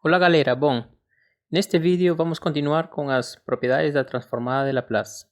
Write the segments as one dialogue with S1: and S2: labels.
S1: Olá galera, bom, neste vídeo vamos continuar com as propriedades da transformada de Laplace.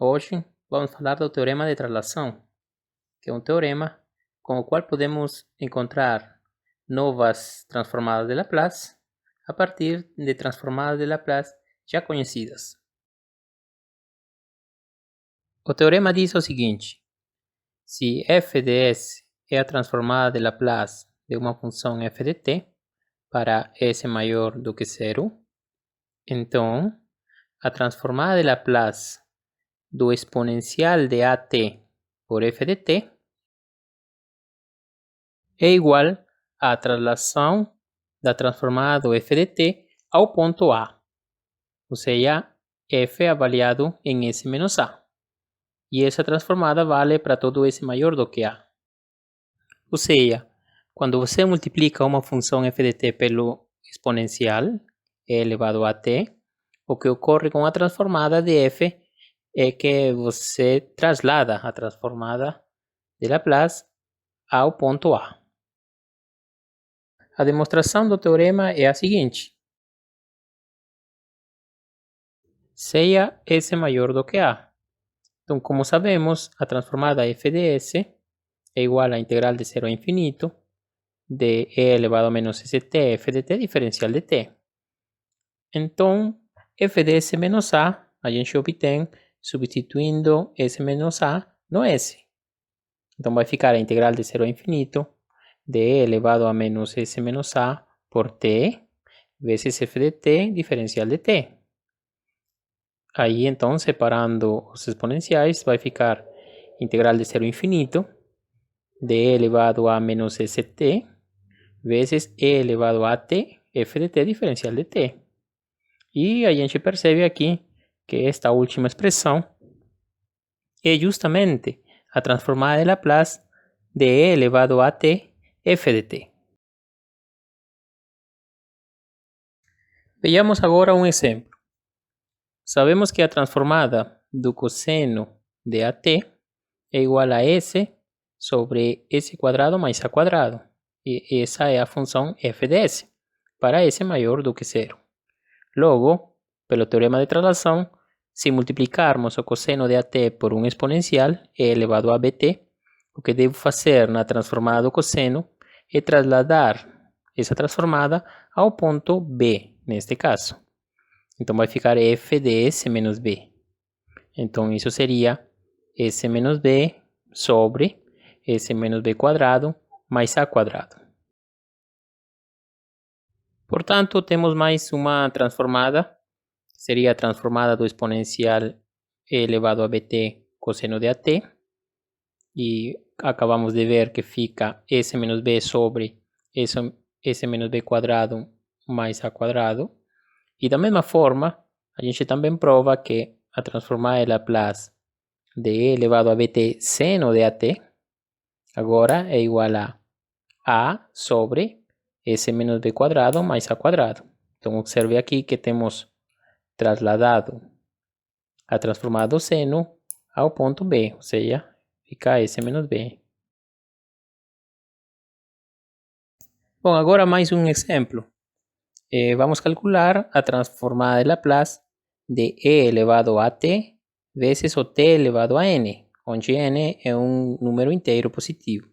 S1: Hoje vamos falar do teorema de traslação, que é um teorema com o qual podemos encontrar novas transformadas de Laplace a partir de transformadas de Laplace já conhecidas. O teorema diz o seguinte: se f de s é a transformada de Laplace de uma função f de t para s maior do que zero, então a transformada de Laplace do exponencial de at por f de t é igual à traslação da transformada do f de t ao ponto A, ou seja, f avaliado em s menos a. E essa transformada vale para todo s maior do que a. Ou seja, quando você multiplica uma função f de t pelo exponencial, e elevado a t, o que ocorre com a transformada de f é que você traslada a transformada de Laplace ao ponto A. A demonstração do teorema é a seguinte: seja S maior do que A. Então, como sabemos, a transformada f de S é igual à integral de 0 a infinito de e elevado a menos st f de t diferencial de t. Então, f de S menos A a gente obtém substituindo S menos A no S. Então, vai ficar a integral de 0 a infinito de e elevado a menos S menos A por t vezes f de t diferencial de t. Aí, então, separando os exponenciais, vai ficar integral de 0 a infinito de e elevado a menos st vezes e elevado a t f de t diferencial de t. E a gente percebe aqui que esta última expressão é justamente a transformada de Laplace de e elevado a t f de t. Vejamos agora um exemplo. Sabemos que a transformada do cosseno de at é igual a s sobre s quadrado mais a quadrado. E essa é a função f de s, para s maior do que zero. Logo, pelo teorema de traslação, se multiplicarmos o cosseno de at por um exponencial e elevado a bt, o que devo fazer na transformada do cosseno é trasladar essa transformada ao ponto B, neste caso. Então vai ficar f de s menos b. Então isso seria s menos b sobre s menos b quadrado mais a quadrado. Portanto, temos mais uma transformada. Seria a transformada do exponencial e elevado a bt cosseno de at. E acabamos de ver que fica s menos b sobre s menos b quadrado mais a quadrado. E da mesma forma, a gente também prova que a transformada de Laplace de e elevado a bt seno de at agora é igual a sobre s menos b quadrado mais a quadrado. Então, observe aqui que temos trasladado a transformada do seno ao ponto B, ou seja, fica s menos b. Bom, agora mais um exemplo. Vamos calcular a transformada de Laplace de e elevado a t vezes o t elevado a n, onde n é um número inteiro positivo.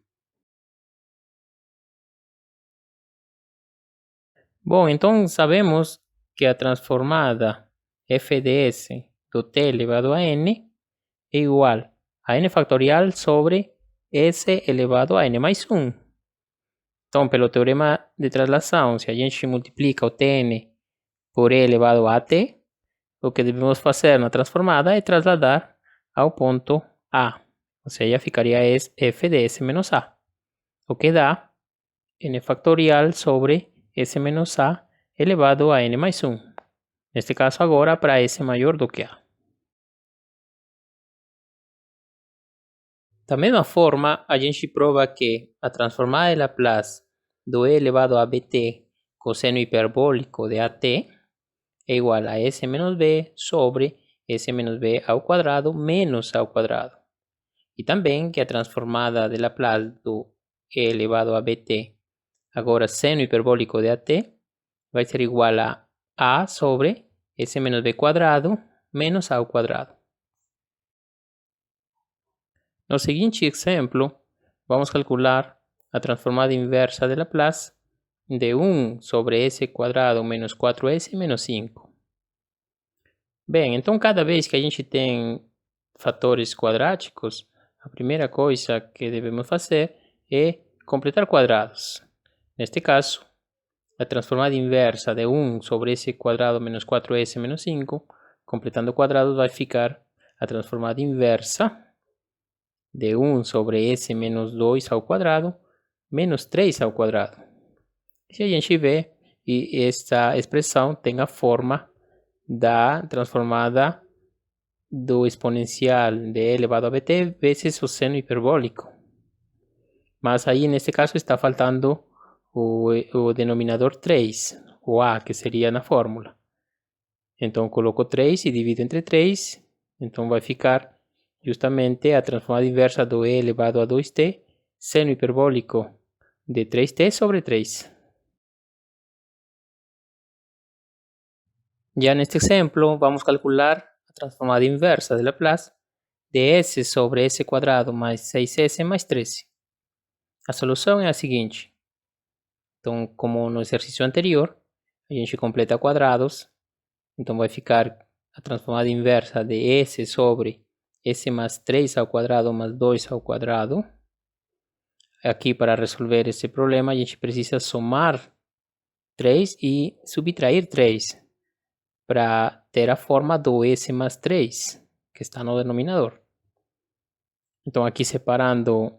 S1: Bom, então sabemos que a transformada f de s do t elevado a n é igual a n factorial sobre s elevado a n mais 1. Então, pelo teorema de traslação, se a gente multiplica o tn por e elevado a t, o que devemos fazer na transformada é trasladar ao ponto A. Ou seja, ficaria f de s menos a, o que dá n factorial sobre s menos a elevado a n mais 1. Neste caso agora para s maior do que a. Da mesma forma, a gente prova que a transformada de Laplace do e elevado a bt cosseno hiperbólico de at é igual a s menos b sobre s menos b ao quadrado menos ao quadrado. E também que a transformada de Laplace do e elevado a bt, agora seno hiperbólico de at, vai ser igual a sobre S menos B quadrado menos A ao quadrado. No seguinte exemplo, vamos calcular a transformada inversa de Laplace de 1 sobre S quadrado menos 4S menos 5. Bem, então cada vez que a gente tem fatores quadráticos, a primeira coisa que devemos fazer é completar quadrados. Neste caso, a transformada inversa de 1 sobre S quadrado menos 4S menos 5, completando quadrados, vai ficar a transformada inversa de 1 sobre S menos 2 ao quadrado menos 3 ao quadrado. Se a gente vê, e esta expressão tem a forma da transformada do exponencial de e elevado a bt vezes o seno hiperbólico. Mas aí, nesse caso, está faltando o denominador 3, o a, que seria na fórmula. Então, coloco 3 e divido entre 3. Então, vai ficar justamente a transformada inversa do e elevado a 2t, seno hiperbólico de 3t sobre 3. Ya en este ejemplo vamos a calcular la transformada inversa de Laplace de s sobre s quadrado mais 6s mais 13. A solução é a seguinte. Então, como no exercício anterior, a gente completa quadrados. Então, vai ficar a transformada inversa de s sobre s mais 3 ao quadrado mais 2 ao quadrado. Aqui, para resolver esse problema, a gente precisa somar 3 e subtrair 3 para ter a forma do s mais 3, que está no denominador. Então, aqui separando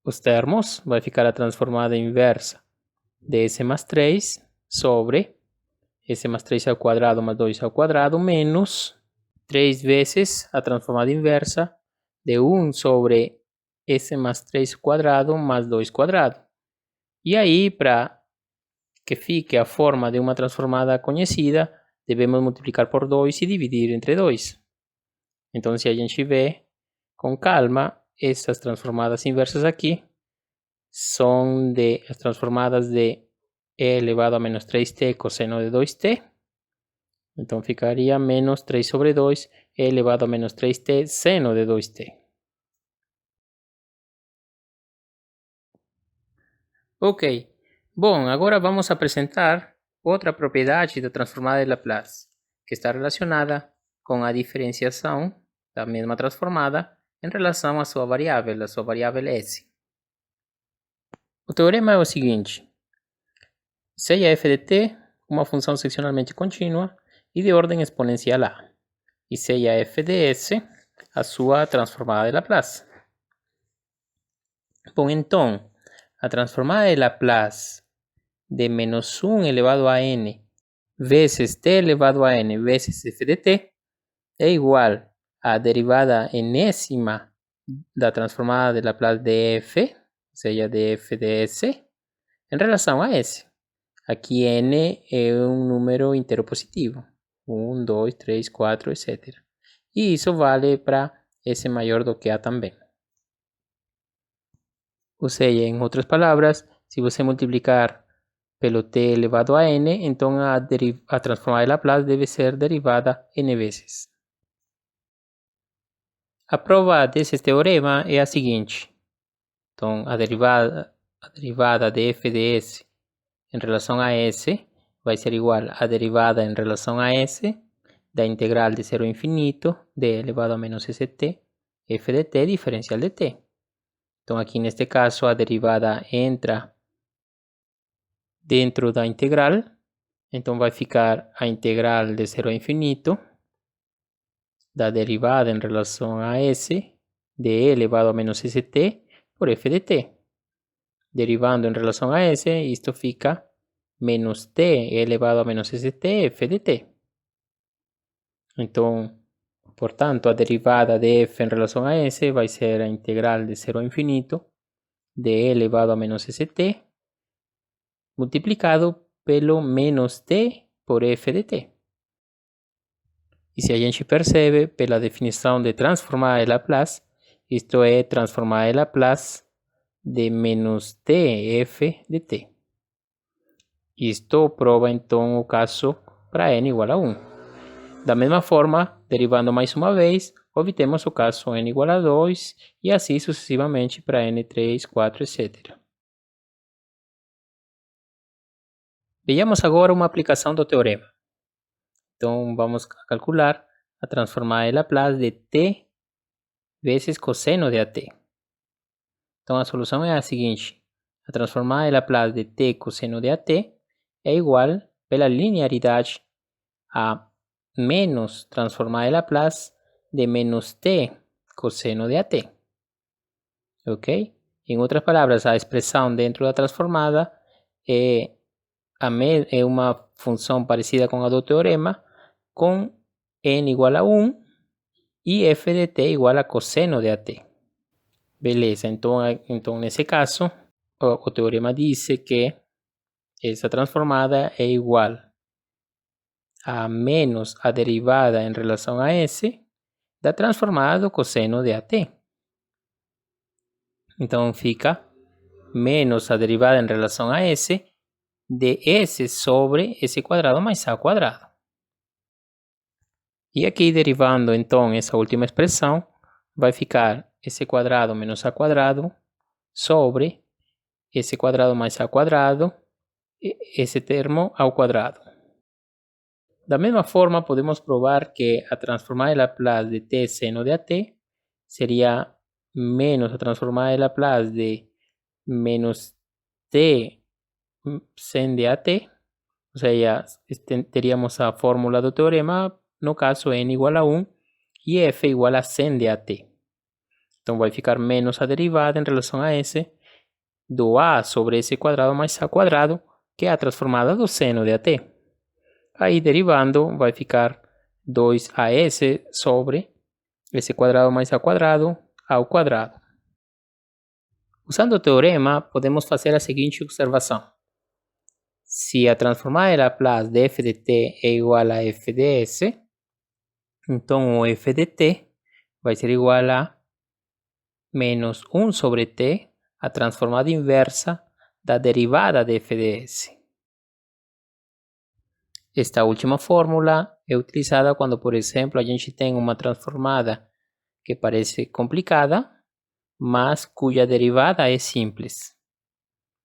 S1: os termos, vai ficar a transformada inversa de s mais 3 sobre s mais 3 ao quadrado mais 2 ao quadrado menos 3 vezes a transformada inversa de 1 sobre s mais 3 quadrado mais 2 quadrado. E aí, para que fique a forma de uma transformada conhecida, devemos multiplicar por 2 e dividir entre 2. Então, se a gente vê com calma, essas transformadas inversas aqui são as transformadas de e elevado a menos 3t coseno de 2t. Então, ficaria menos 3 sobre 2 e elevado a menos 3t seno de 2t. Ok. Bom, agora vamos apresentar outra propriedade da transformada de Laplace, que está relacionada com a diferenciação da mesma transformada em relação à sua variável S. O teorema é o seguinte. Seja f de t uma função seccionalmente contínua e de ordem exponencial a, e seja f de s a sua transformada de Laplace. Bom, então, a transformada de Laplace de menos 1 elevado a n vezes t elevado a n vezes f de t é igual à derivada enésima da transformada de Laplace de f, seja de f de s, em relação a s. Aqui n é um número inteiro positivo. 1, 2, 3, 4, etc. E isso vale para s maior do que a também. Ou seja, em outras palavras, se você multiplicar pelo t elevado a n, então a transformada de Laplace deve ser derivada n vezes. A prova desse teorema é a seguinte. Então, a derivada de f de s em relação a s vai ser igual à derivada em relação a s da integral de 0 a infinito de elevado a menos st f de t diferencial de t. Então, aqui neste caso, a derivada entra dentro da integral. Então, vai ficar a integral de 0 a infinito da derivada em relação a s de e elevado a menos st por f de t. Derivando em relação a s, isto fica menos t elevado a menos st f de t. Então, portanto, a derivada de f em relação a s vai ser a integral de 0 a infinito de e elevado a menos st multiplicado pelo menos t por f de t. E se a gente percebe pela definição de transformada de Laplace, isto é transformada de Laplace de menos t f de t. Isto prova então o caso para n igual a 1. Da mesma forma, derivando mais uma vez, obtemos o caso n igual a 2 e assim sucessivamente para n3, 4, etc. Vejamos agora uma aplicação do teorema. Então, vamos calcular a transformada de Laplace de t vezes cosseno de AT. Então, a solução é a seguinte. A transformada de Laplace de t cosseno de AT é igual, pela linearidade, a menos transformada de Laplace de menos t cosseno de AT. Ok? Em outras palavras, a expressão dentro da transformada é uma função parecida com a do teorema, com n igual a 1 e f de t igual a cosseno de AT. Beleza, então nesse caso, o teorema diz que essa transformada é igual a menos a derivada em relação a s da transformada do cosseno de AT. Então fica menos a derivada em relação a s de s sobre s quadrado mais a quadrado. E aqui, derivando então essa última expressão, vai ficar s quadrado menos a quadrado sobre s quadrado mais a quadrado, esse termo ao quadrado. Da mesma forma, podemos provar que a transformada de Laplace de t seno de AT seria menos a transformada de Laplace de menos t sen de AT, ou seja, teríamos a fórmula do teorema, no caso n igual a 1 e f igual a sen de AT. Então vai ficar menos a derivada em relação a s do a sobre s quadrado mais a quadrado, que é a transformada do seno de AT. Aí, derivando, vai ficar 2as sobre s quadrado mais a quadrado ao quadrado. Usando o teorema, podemos fazer a seguinte observação. Se a transformada de Laplace de f de t é igual a f de s, então o f de t vai ser igual a menos 1 sobre t, a transformada inversa da derivada de f de s. Esta última fórmula é utilizada quando, por exemplo, a gente tem uma transformada que parece complicada, mas cuja derivada é simples.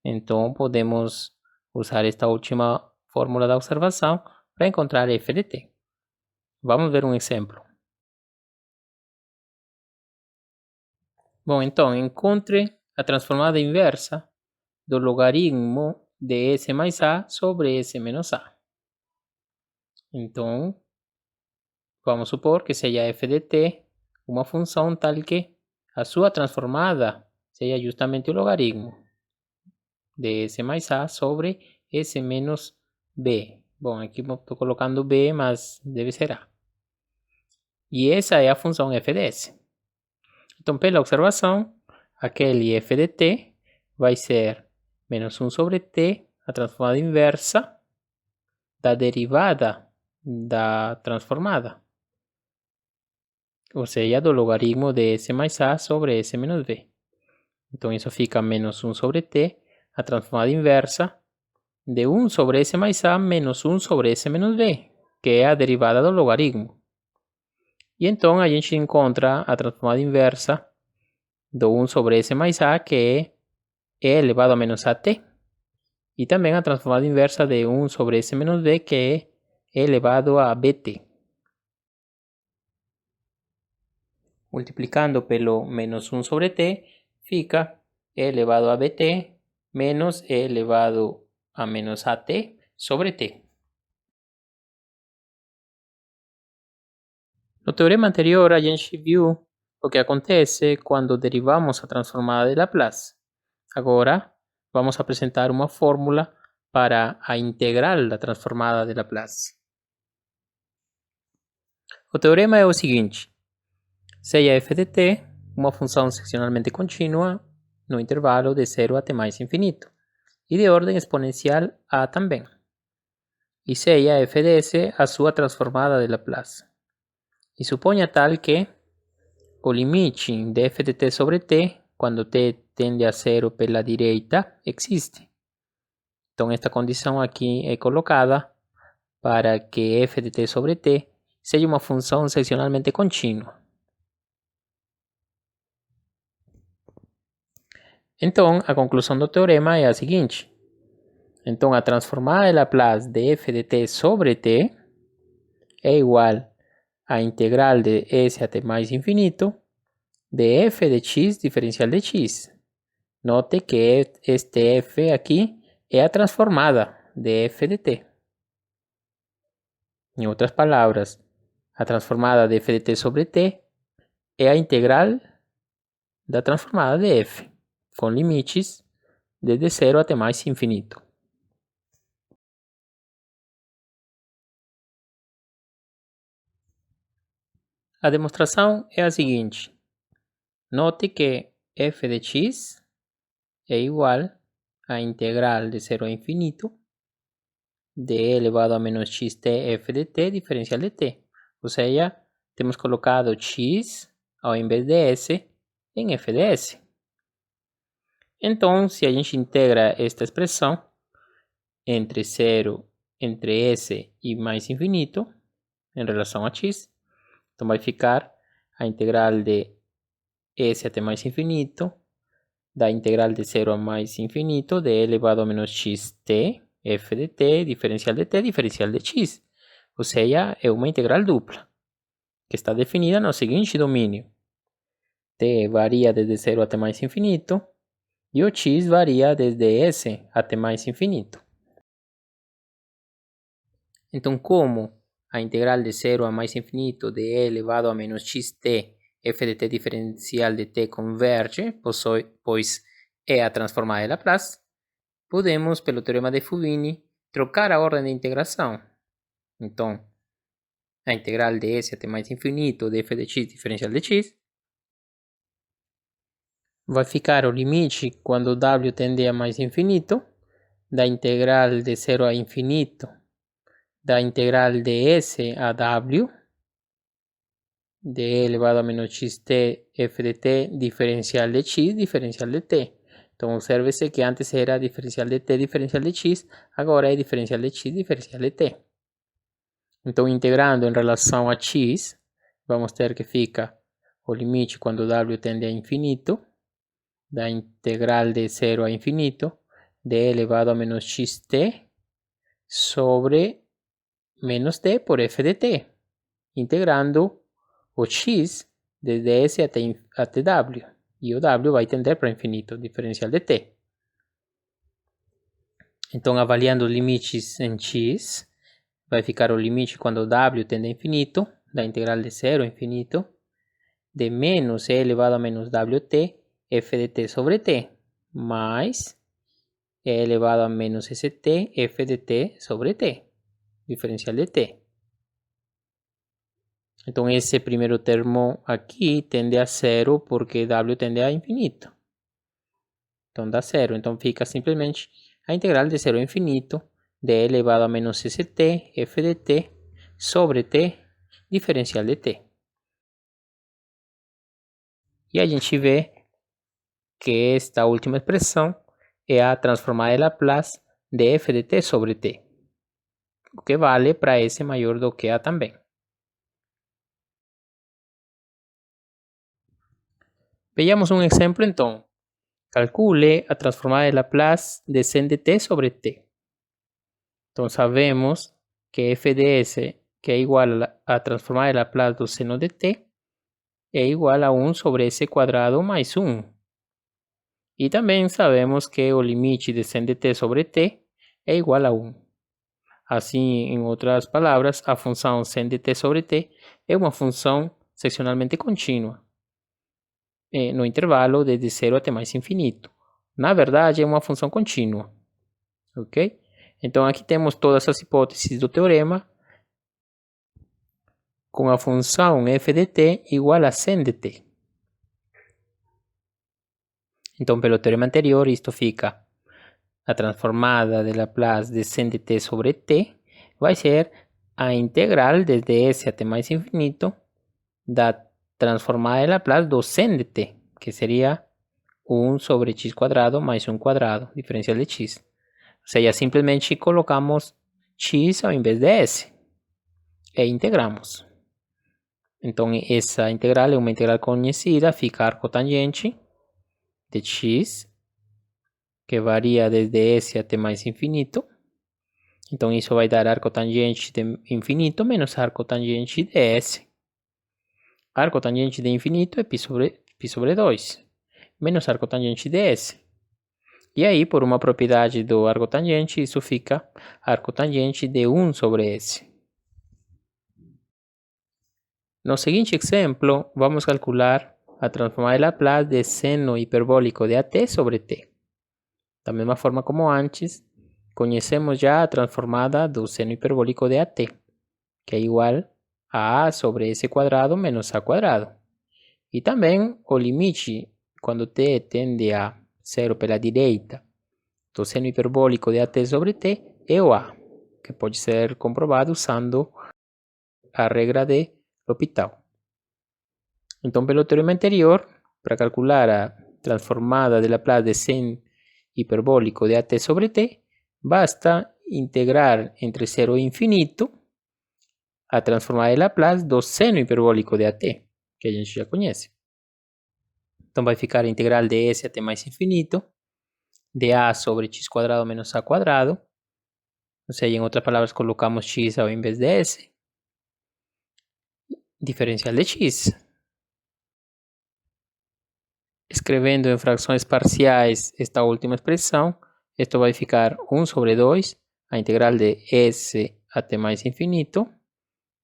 S1: Então, podemos usar esta última fórmula da observação para encontrar f de t. Vamos ver um exemplo. Bom, então, encontre a transformada inversa do logaritmo de s mais a sobre s menos a. Então, vamos supor que seja f de t uma função tal que a sua transformada seja justamente o logaritmo de s mais a sobre s menos b. Bom, aqui estou colocando b, mas deve ser a. E essa é a função f de s. Então, pela observação, aquele f de t vai ser menos 1 sobre t, a transformada inversa da derivada da transformada, ou seja, do logaritmo de s mais a sobre s menos b. Então, isso fica menos 1 sobre t, a transformada inversa de 1 sobre s mais a menos 1 sobre s menos b, que é a derivada do logaritmo. E então, a gente encontra a transformada inversa do 1 sobre s mais a, que é e elevado a menos at. E também a transformada inversa de 1 sobre s menos b, que é e elevado a bt. Multiplicando pelo menos 1 sobre t, fica e elevado a bt menos e elevado a menos at sobre t. No teorema anterior, a gente viu o que acontece quando derivamos a transformada de Laplace. Agora, vamos apresentar uma fórmula para a integral da transformada de Laplace. O teorema é o seguinte. Seja f de t uma função seccionalmente contínua no intervalo de 0 até mais infinito e de ordem exponencial a também. E seja f de s a sua transformada de Laplace. E suponha tal que o limite de f de t sobre t, quando t tende a 0 pela direita, existe. Então, esta condição aqui é colocada para que f de t sobre t seja uma função seccionalmente contínua. Então, a conclusão do teorema é a seguinte. Então, a transformada de Laplace de f de t sobre t é igual a integral de s até mais infinito de f de x diferencial de x. Note que este f aqui é a transformada de f de t. Em outras palavras, a transformada de f de t sobre t é a integral da transformada de f, com limites desde 0 até mais infinito. A demonstração é a seguinte. Note que f de x é igual a integral de 0 a infinito de e elevado a menos xt f de t diferencial de t. Ou seja, temos colocado x ao invés de s em f de s. Então, se a gente integra esta expressão entre 0, entre s e mais infinito, em relação a x, então vai ficar a integral de s até mais infinito da integral de 0 a mais infinito de e elevado a menos xt f de t diferencial de x. Ou seja, é uma integral dupla, que está definida no seguinte domínio. T varia desde 0 até mais infinito e o x varia desde s até mais infinito. Então, como a integral de 0 a mais infinito de e elevado a menos xt f de t diferencial de t converge, pois é a transformada de Laplace, podemos, pelo teorema de Fubini, trocar a ordem de integração. Então, a integral de s até mais infinito de f de x diferencial de x vai ficar o limite quando w tende a mais infinito da integral de 0 a infinito da integral de s a w de e elevado a menos xt f de t diferencial de x diferencial de t. Então, observe-se que antes era diferencial de t diferencial de x, agora é diferencial de x diferencial de t. Então, integrando em relação a x, vamos ter que fica o limite quando w tende a infinito da integral de 0 a infinito de e elevado a menos xt sobre menos t por f de t, integrando o x desde s até w, e o w vai tender para infinito, diferencial de t. Então, avaliando os limites em x, vai ficar o limite quando w tende a infinito, da integral de 0 a infinito, de menos e elevado a menos wt, f de t sobre t, mais e elevado a menos st, f de t sobre t, diferencial de t. Então, esse primeiro termo aqui tende a 0 porque w tende a infinito. Então, dá 0. Então, fica simplesmente a integral de 0 a infinito de e elevado a menos st, f de t sobre t, diferencial de t. E a gente vê que esta última expressão é a transformada de Laplace de f de t sobre t, o que vale para s maior do que a também. Veamos um exemplo então. Calcule a transformada de Laplace de sen de t sobre t. Então, sabemos que f de s, que é igual a transformada de Laplace do seno de t, é igual a 1 sobre s quadrado mais 1. E também sabemos que o limite de sen de t sobre t é igual a 1. Assim, em outras palavras, a função sen de t sobre t é uma função seccionalmente contínua no intervalo desde 0 até mais infinito. Na verdade, é uma função contínua. Ok? Então, aqui temos todas as hipóteses do teorema com a função f de t igual a sen de t. Então, pelo teorema anterior, isto fica a transformada de Laplace de sen de t sobre t vai ser a integral desde s até mais infinito da transformada de Laplace do sen de t, que seria 1 sobre x quadrado mais 1 quadrado, diferencial de x. Ou seja, simplesmente colocamos x ao invés de s e integramos. Então, essa integral é uma integral conhecida, fica arcotangente de x, que varia desde s até mais infinito. Então, isso vai dar arcotangente de infinito menos arcotangente de s. Arcotangente de infinito é π sobre 2, menos arcotangente de s. E aí, por uma propriedade do arcotangente, isso fica arcotangente de 1 sobre s. No seguinte exemplo, vamos calcular a transformada de Laplace de seno hiperbólico de AT sobre t. Da mesma forma como antes, conhecemos já a transformada do seno hiperbólico de AT, que é igual a sobre s quadrado menos a quadrado. E também o limite, quando t tende a 0 pela direita, do seno hiperbólico de AT sobre t é o a, que pode ser comprovado usando a regra de L'Hopital. Então, pelo teorema anterior, para calcular a transformada de Laplace de seno hiperbólico de AT sobre t, basta integrar entre 0 e infinito a transformada de Laplace do seno hiperbólico de AT, que a gente já conhece. Então, vai ficar a integral de s até mais infinito, de a sobre x quadrado menos a quadrado. Ou seja, em outras palavras, colocamos x ao invés de s. Diferencial de x. Escrevendo em frações parciais esta última expressão, isto vai ficar 1 sobre 2, a integral de s até mais infinito,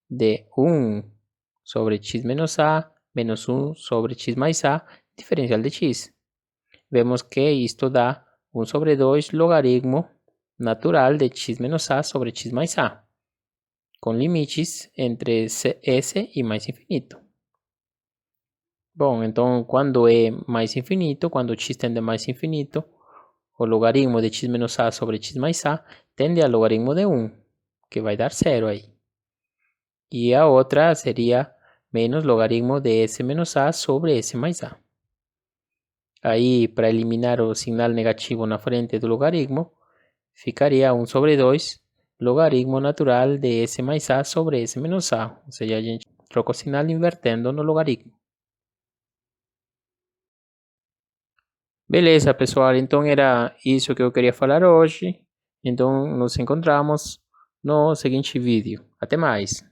S1: de 1 sobre x menos a, menos 1 sobre x mais a, diferencial de x. Vemos que isto dá 1 sobre 2 logaritmo natural de x menos a sobre x mais a, com limites entre s e mais infinito. Bom, então quando é mais infinito, quando x tende a mais infinito, o logaritmo de x menos a sobre x mais a tende a logaritmo de 1, que vai dar 0 aí. E a outra seria menos logaritmo de s menos a sobre s mais a. Aí, para eliminar o sinal negativo na frente do logaritmo, ficaria 1 sobre 2 logaritmo natural de s mais a sobre s menos a. Ou seja, a gente troca o sinal invertendo no logaritmo. Beleza, pessoal. Então era isso que eu queria falar hoje. Então nos encontramos no seguinte vídeo. Até mais.